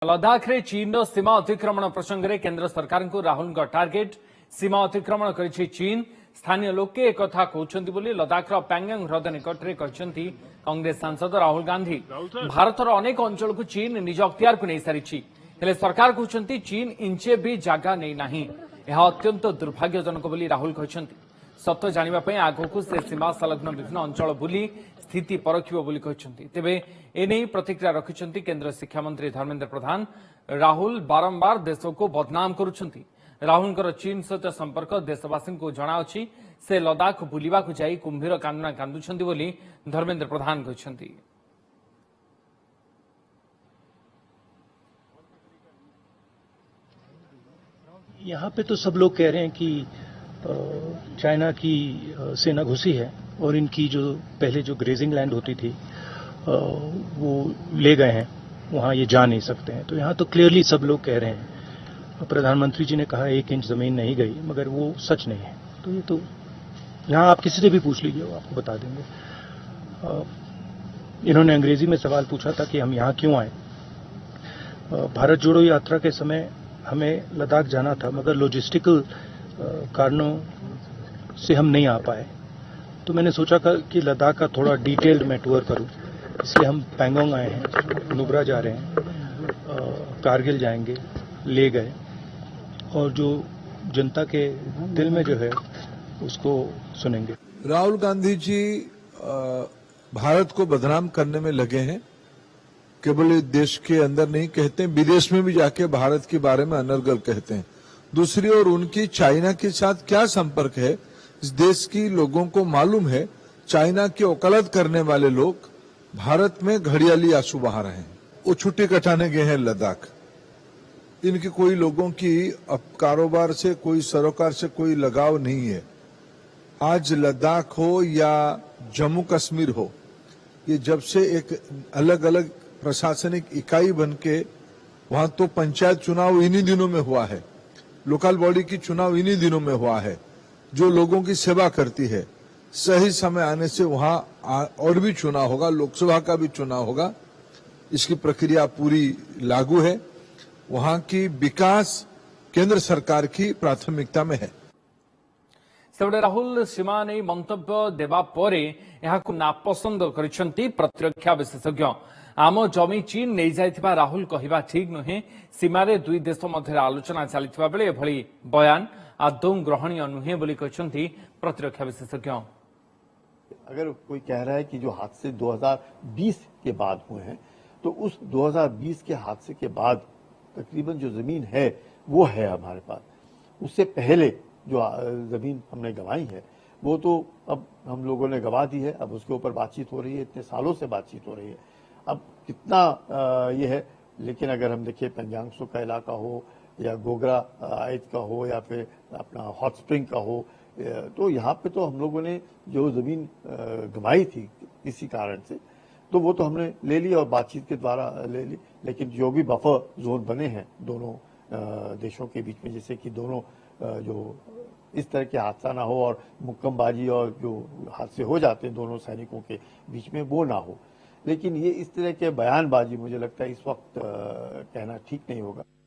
लद्दाख रे चीन सीमा अतिक्रमण प्रसंग में केंद्र सरकार को राहुल टार्गेट सीमा अतिक्रमण करिछि चीन। स्थानीय लोके एक कथा कहउछंती बोली लद्दाख पैंगोंग ह्रद निकट में कहते कांग्रेस सांसद राहुल गांधी। भारतर अनेक अंचल को चीन निज अख्तियार को नहीं सारी हेले सरकार कहउछंती चीन इंचे भी जागा नहीं नाही। यह अत्यंत दुर्भाग्यजनक बोली राहुल कहउछंती। सत्य जानिबा आगकू से सीमा संलग्न विभिन्न अंचल बुली स्थिति परखिबो बोली कहउछंती। तेबे एने प्रतिक्रिया रखिछंती केंद्र शिक्षा मंत्री धर्मेंद्र प्रधान। राहुल बारंबार देश को बदनाम करुछंती। राहुल चीन सहित संपर्क देशवासी को जनाअछि। से लद्दाख बुलिबा को जाई कुंभीर कांदना कांदुछंती बोली धर्मेंद्र प्रधान कहउछंती। यहाँ पे तो सब लोग कह रहे हैं कि चाइना की सेना घुसी है और इनकी जो पहले जो ग्रेजिंग लैंड होती थी वो ले गए हैं, वहाँ ये जा नहीं सकते हैं। तो यहाँ तो क्लियरली सब लोग कह रहे हैं। प्रधानमंत्री जी ने कहा 1 इंच जमीन नहीं गई, मगर वो सच नहीं है। तो ये तो यहाँ आप किसी से भी पूछ लीजिए, वो आपको बता देंगे। इन्होंने अंग्रेजी में सवाल पूछा था कि हम यहाँ क्यों आए। भारत जोड़ो यात्रा के समय हमें लद्दाख जाना था, मगर लॉजिस्टिकल कारणों से हम नहीं आ पाए। तो मैंने सोचा कि लद्दाख का थोड़ा डिटेल्ड मैं टूर करूं, इसलिए हम पैंगोंग आए हैं, नुब्रा जा रहे हैं, कारगिल जाएंगे, ले गए और जो जनता के दिल में जो है उसको सुनेंगे। राहुल गांधी जी भारत को बदनाम करने में लगे हैं। केवल देश के अंदर नहीं कहते, विदेश में भी जाके भारत के बारे में अनर्गल कहते हैं। दूसरी ओर उनकी चाइना के साथ क्या संपर्क है, इस देश की लोगों को मालूम है। चाइना की वकालत करने वाले लोग भारत में घड़ियाली आंसू बहा रहे हैं। वो छुट्टी कटाने गए हैं लद्दाख। इनकी कोई लोगों की अब कारोबार से, कोई सरोकार से कोई लगाव नहीं है। आज लद्दाख हो या जम्मू कश्मीर हो, ये जब से एक अलग अलग प्रशासनिक इकाई बनके, वहां तो पंचायत चुनाव इन्हीं दिनों में हुआ है, लोकल बॉडी की चुनाव इन्हीं दिनों में हुआ है, जो लोगों की सेवा करती है। सही समय आने से वहां और भी चुनाव होगा, लोकसभा का भी चुनाव होगा। इसकी प्रक्रिया पूरी लागू है। वहां की विकास केंद्र सरकार की प्राथमिकता में है। सेबडे राहुल सीमा नहीं मंतव्य देवा परे यहाकु नापसंद करिसेंती प्रतिरक्षा विशेषज्ञ। आम जमी चीन नहीं जाइथिबा राहुल कहिबा ठीक नुहे। सीमा रे दुई देश मध्य आलोचना चलिथिबा बेले एभली बयान आदौ ग्रहणीय नुहे बोली कहछंती प्रतिरक्षा विशेषज्ञ। अगर कोई कह रहा है कि जो हादसे 2020 के बाद हुए हैं, तो उस 2020 के हादसे के बाद तकरीबन जो जमीन है वो है हमारे पास। उससे पहले जो जमीन हमने गंवाई है वो तो अब हम लोगों ने गंवा दी है। अब उसके ऊपर बातचीत हो रही है, इतने सालों से बातचीत हो रही है। अब कितना ये है, लेकिन अगर हम देखिए पंजांगसू का इलाका हो या गोगरा आयत का हो या फिर अपना हॉट स्प्रिंग का हो, तो यहाँ पे तो हम लोगों ने जो जमीन गंवाई थी किसी कारण से, तो वो तो हमने ले ली और बातचीत के द्वारा ले ली। लेकिन जो भी बफर जोन बने हैं दोनों देशों के बीच में, जैसे कि दोनों जो इस तरह के हादसा ना हो और मुक्कमबाजी और जो हादसे हो जाते हैं दोनों सैनिकों के बीच में, वो ना हो। लेकिन ये इस तरह के बयानबाजी मुझे लगता है इस वक्त कहना ठीक नहीं होगा।